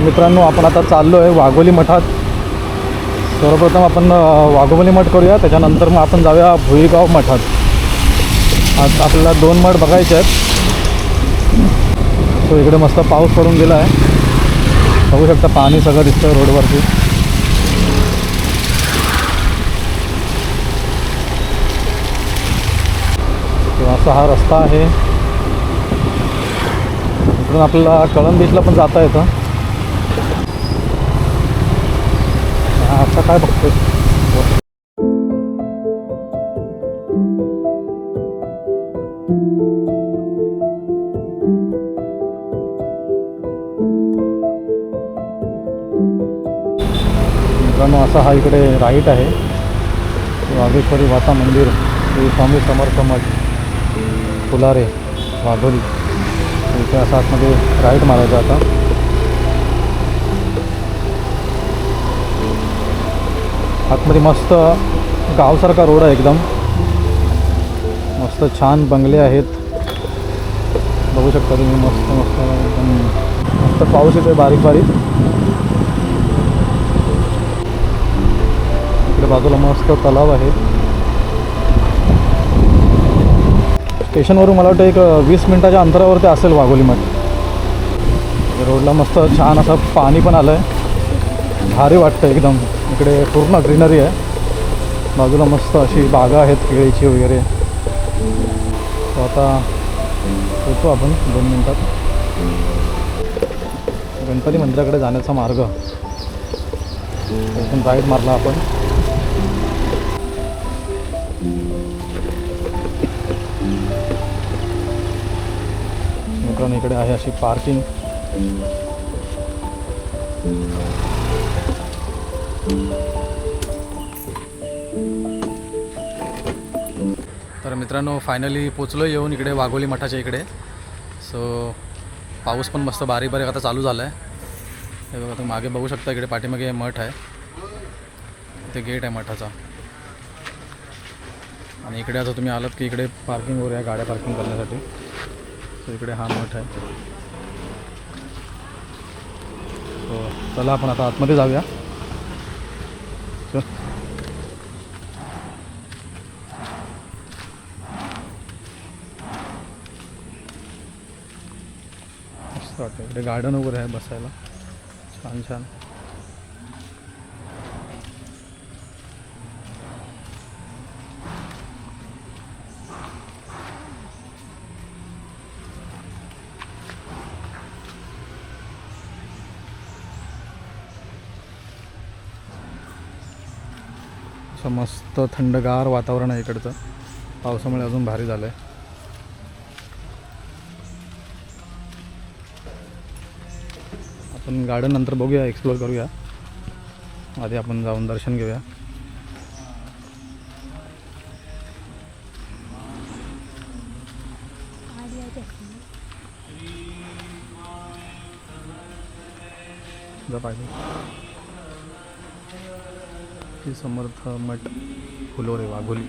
मित्रांनो, आपण आता चाललो आहे वाघोली मठात. सर्वप्रथम आपण वाघोली मठ करूया, त्याच्यानंतर मग आपण जाऊया भुईगाव मठात. आज आपल्याला 2 मठ बघायचे आहेत. सो इकडे मस्त पाऊस पडून गेला आहे, बघू शकता पाणी सगळं दिसतं रोडवरती. असा हा रस्ता आहे. इकडून आपल्याला कळंब बीचला पण जाता येतं. आता काय बघतोय, मित्रांनो असा हा इकडे राईट आहे. वाघेश्वरी माता मंदिर, श्री स्वामी समर्थ मठ, फुलारे, वाघोली. इथे असं आतमध्ये राईट मारायचं. आता आतमध्ये मस्त गावसारखा रोड आहे, एकदम मस्त छान बंगले आहेत, बघू शकता तुम्ही. मस्त मस्त एकदम मस्त पाऊस येतोय बारीक बारीक. इकडे बाजूला मस्त तलाव आहे. स्टेशनवरून मला वाटतं एक 20 मिनिटाच्या अंतरावरती असेल वाघोली मठ. रोडला मस्त छान असं पाणी पण आलं आहे, भारी वाटतं एकदम. इकडे पूर्ण ग्रीनरी आहे, बाजूला मस्त अशी बागा आहेत केळीची वगैरे. तर आता येतो आपण 2 मिनटात. गणपती मंदिराकडे जाण्याचा मार्ग एकदम राईट मारला आपण. मित्रांनो इकडे आहे अशी पार्किंग. तर मित्रांनो फायनली पोचलो येऊन इकडे वाघोली मठाच्या इकडे. सो पाऊस पण मस्त बारीक बारीक आता चालू झाला आहे. हे बघा तुम्ही मागे बघू शकता, इकडे पाठीमागे मठ आहे, इथे गेट आहे मठाचा. आणि इकडे आता तुम्ही आलात की इकडे पार्किंगवर आहे गाड्या पार्किंग करण्यासाठी. सो इकडे हा मठ आहे. सो चला आपण आता आतमध्ये जाऊया. मस्त वाटतं, इकडे गार्डन वगैरे आहे बसायला, छान छान. असं मस्त थंडगार वातावरण आहे इकडचं, पावसामुळे अजून भारी झालं आहे. आपण गार्डन नंतर बघूया, एक्सप्लोर करूया. आधी आपण जाऊन दर्शन घेऊया. जा पाहिजे श्री समर्थ मठ, फुलोरे, वाघोली.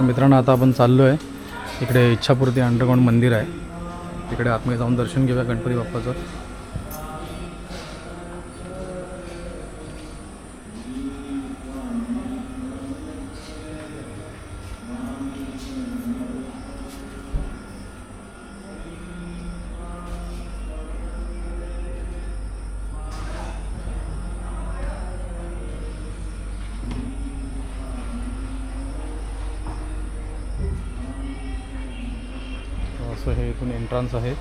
मित्रांनो आता आपण चाललो आहे इकडे इच्छापूर्ती अंडरग्राउंड मंदिर आहे, तिकडे आतमध्ये जाऊन दर्शन घेऊया गणपती बाप्पाचं. असं हे इथून एंट्रन्स आहे.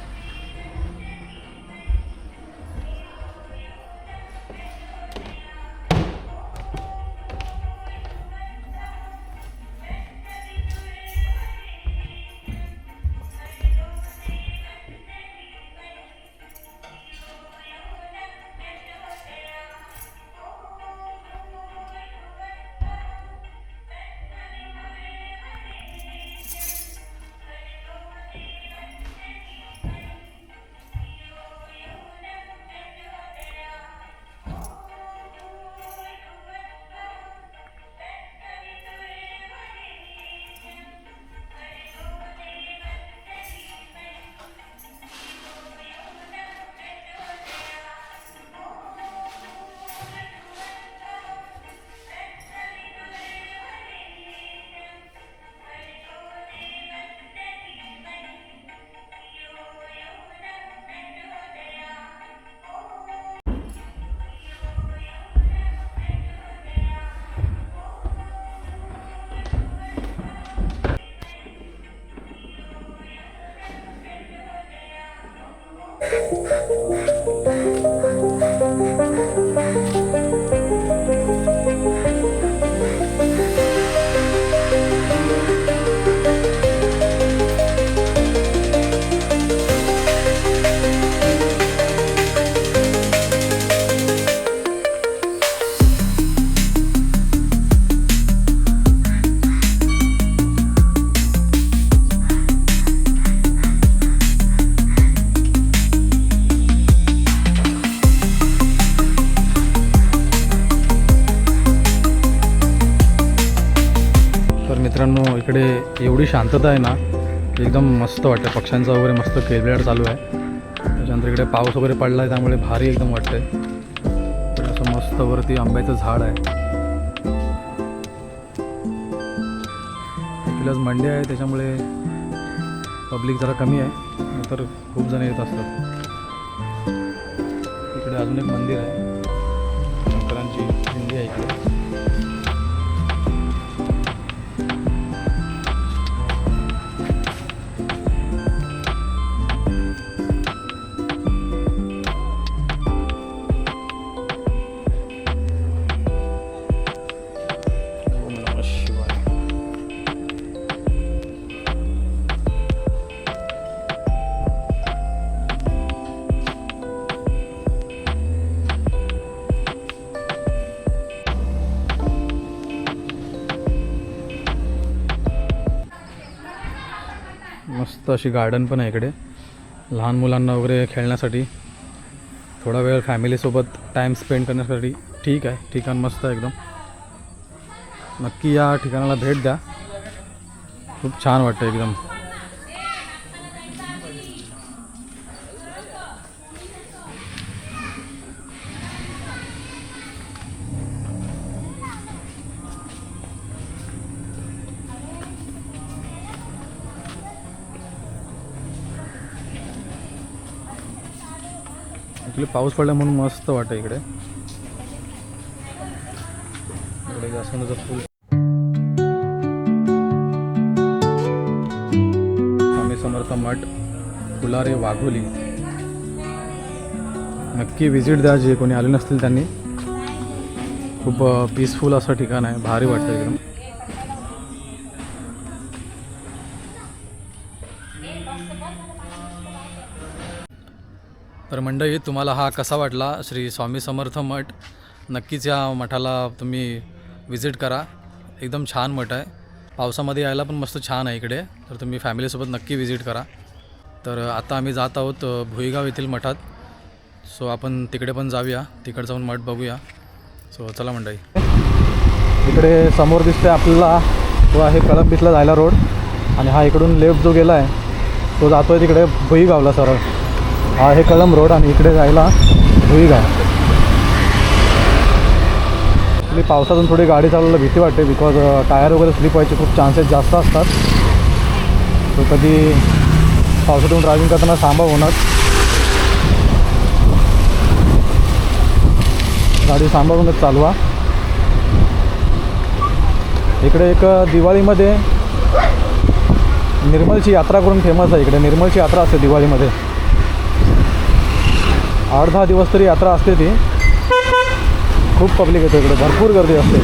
मित्रांनो इकडे एवढी शांतता आहे ना, एकदम मस्त वाटतं. पक्ष्यांचा वगैरे मस्त किलबिलाट चालू आहे. त्याच्यानंतर इकडे पाऊस वगैरे पडला आहे त्यामुळे भारी एकदम वाटतंय. इकडे असं मस्त वरती आंब्याचं झाड आहे. इकडे मंडी आहे त्याच्यामुळे पब्लिक जरा कमी आहे, नंतर खूप जण येत असतात. इकडे अजून एक मंदिर आहे, शंकरांची पिंडी आहे इकडे. मस्त अशी गार्डन पण आहे इकडे, लहान मुलांना वगैरे खेळण्यासाठी, थोडा वेळ फॅमिलीसोबत टाईम स्पेंड करण्यासाठी ठीक आहे. ठिकाण मस्त आहे एकदम. नक्की या ठिकाणाला भेट द्या, खूप छान वाटतं एकदम. ॲक्च्युली पाऊस पडला म्हणून मस्त वाटतं इकडे. इकडे जास्वंदाचं फूल. समर्थ मठ फुलारे वाघोली नक्की विजिट द्या जे कोणी आले नसतील त्यांनी. खूप पीसफुल असं ठिकाण आहे, भारी वाटतं एकदम. तर मंडळी तुम्हाला हा कसा वाटला श्री स्वामी समर्थ मठ? नक्कीच या मठाला तुम्ही विजिट करा. एकदम छान मठ आहे. पावसामध्ये यायला पण मस्त छान आहे इकडे. तर तुम्ही फॅमिलीसोबत नक्की विजिट करा. तर आता आम्ही जात आहोत भुईगाव येथील मठात. सो आपण तिकडे पण जाऊया, तिकडे जाऊन मठ बघूया. सो चला मंडळी. इकडे समोर दिसते आपल्याला तो आहे कळंबीतला जायला रोड, आणि हा इकडून लेफ्ट जो गेला आहे तो जातो आहे तिकडे भुईगावला सरळ. हा आहे कळंब रोड आणि इकडे जायला भुईगाव. आपली पावसातून थोडी गाडी चालवायला भीती वाटते, बिकॉज टायर वगैरे स्लिप व्हायचे खूप चान्सेस जास्त असतात. तो कधी पावसातून ड्रायव्हिंग करताना सांभाळ होणार. गाडी सांभाळूनच चालवा. इकडे एक दिवाळीमध्ये निर्मलची यात्रा करून फेमस आहे. इकडे निर्मलची यात्रा असते दिवाळीमध्ये. 8-10 दिवस तरी यात्रा असते ती. खूप पब्लिक येतो इकडे, भरपूर गर्दी असते.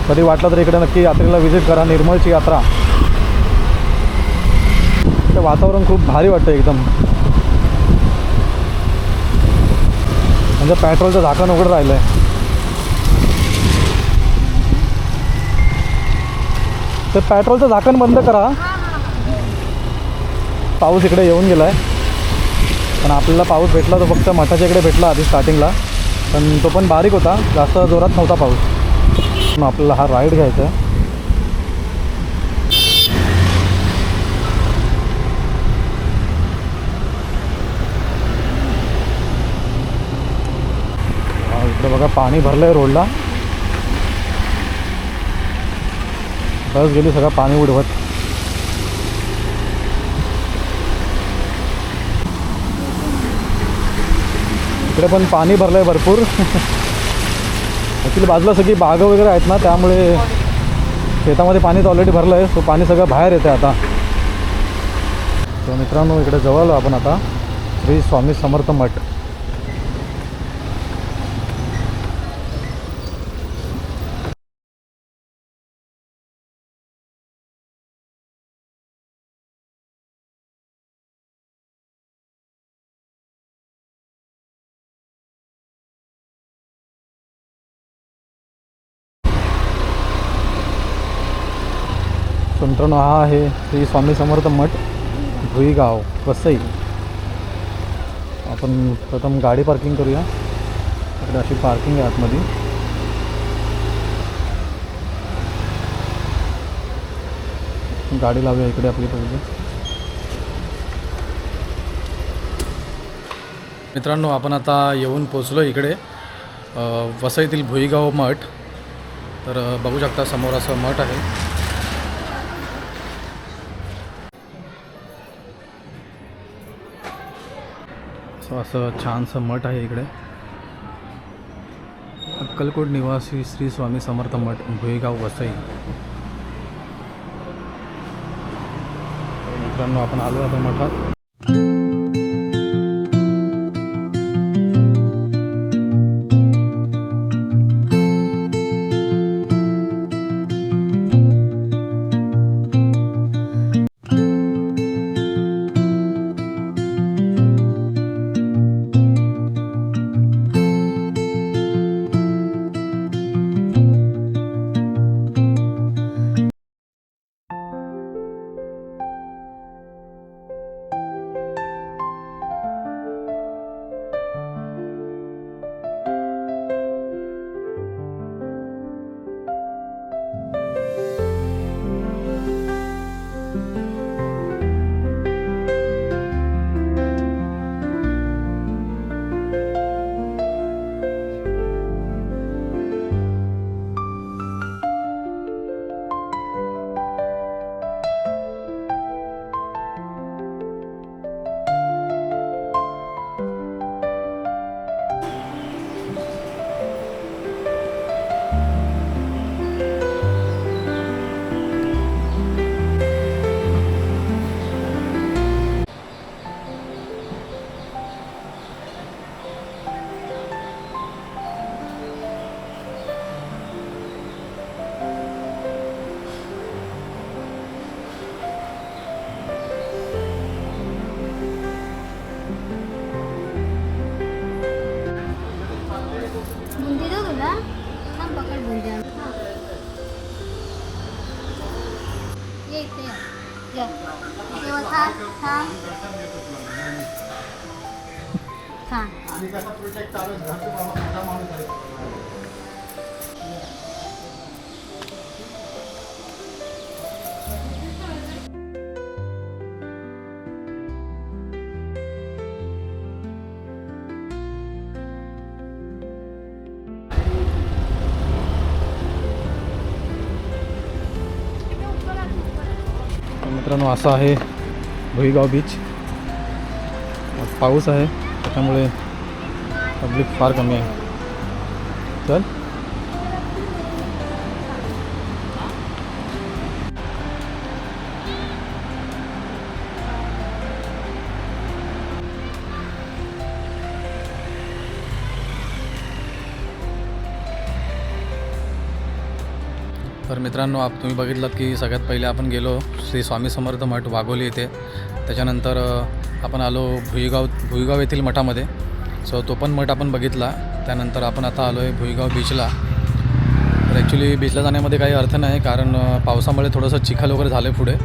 कधी वाटलं तर इकडे नक्की यात्रेला विजिट करा, निर्मलची यात्रा. ते वातावरण खूप भारी वाटतं एकदम. म्हणजे पेट्रोलचं झाकण उघडं राहिलं आहे. ते पेट्रोलचं झाकण बंद करा. पाऊस इकडे येऊन गेला आहे, पण आपल्याला पाऊस भेटला तो फक्त मठाच्या इकडे भेटला आधी स्टार्टिंगला, पण तो पण बारीक होता, जास्त जोरात नव्हता पाऊस. मग आपल्याला हा राईड घ्यायचा आहे. इकडे बघा पाणी भरलं आहे रोडला. बस गेली सगळं पाणी उडवत. इकडे पण पाणी भरलं आहे भरपूर. ॲक्च्युली बाजूला सगळी बागं वगैरे आहेत ना, त्यामुळे शेतामध्ये पाणी ऑलरेडी भरलं आहे. सो पाणी सगळं बाहेर येतं आता. तर मित्रांनो इकडे जवळ आलो आपण आता श्री स्वामी समर्थ मठ. तर मित्रांनो हा आहे श्री स्वामी समर्थ मठ भुईगाव वसई. आपण प्रथम गाडी पार्किंग करूया. इकडे अशी पार्किंग आहे आतमध्ये. गाडी लावूया इकडे आपली पहिले. मित्रांनो आपण आता येऊन पोचलो इकडे वसईतील भुईगाव मठ. तर बघू शकता समोर असं मठ आहे. असं छानसं मठ आहे इकडे. अक्कलकोट निवासी श्री स्वामी समर्थ मठ भुईगाव वसई. मित्रांनो आपण आलो आता मठात. घ्या. इथे बसा. थांब. थांब. तर मित्रांनो असं आहे भुईगाव बीच. आज पाऊस आहे त्याच्यामुळे पब्लिक फार कमी आहे. चल तर मित्रांनो तुम्ही बघितलात की सगळ्यात पहिले आपण गेलो श्री स्वामी समर्थ मठ वाघोली येथे. त्याच्यानंतर आपण आलो भुईगाव येथील मठामध्ये. सो तो पण मठ आपण बघितला. त्यानंतर आपण आता आलो आहे भुईगाव बीचला. तर ॲक्च्युली बीचला जाण्यामध्ये काही अर्थ नाही, कारण पावसामुळे थोडंसं चिखल वगैरे झालं आहे पुढे.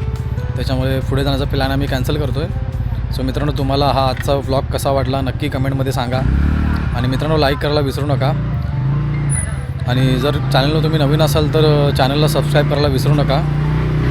त्याच्यामुळे पुढे जाण्याचा प्लॅन आम्ही कॅन्सल करतो आहे. सो मित्रांनो, तुम्हाला हा आजचा व्लॉग कसा वाटला नक्की कमेंटमध्ये सांगा. आणि मित्रांनो, लाईक करायला विसरू नका. आणि जर चॅनलला तुम्ही नवीन असाल तर चॅनलला सबस्क्राईब करायला विसरू नका.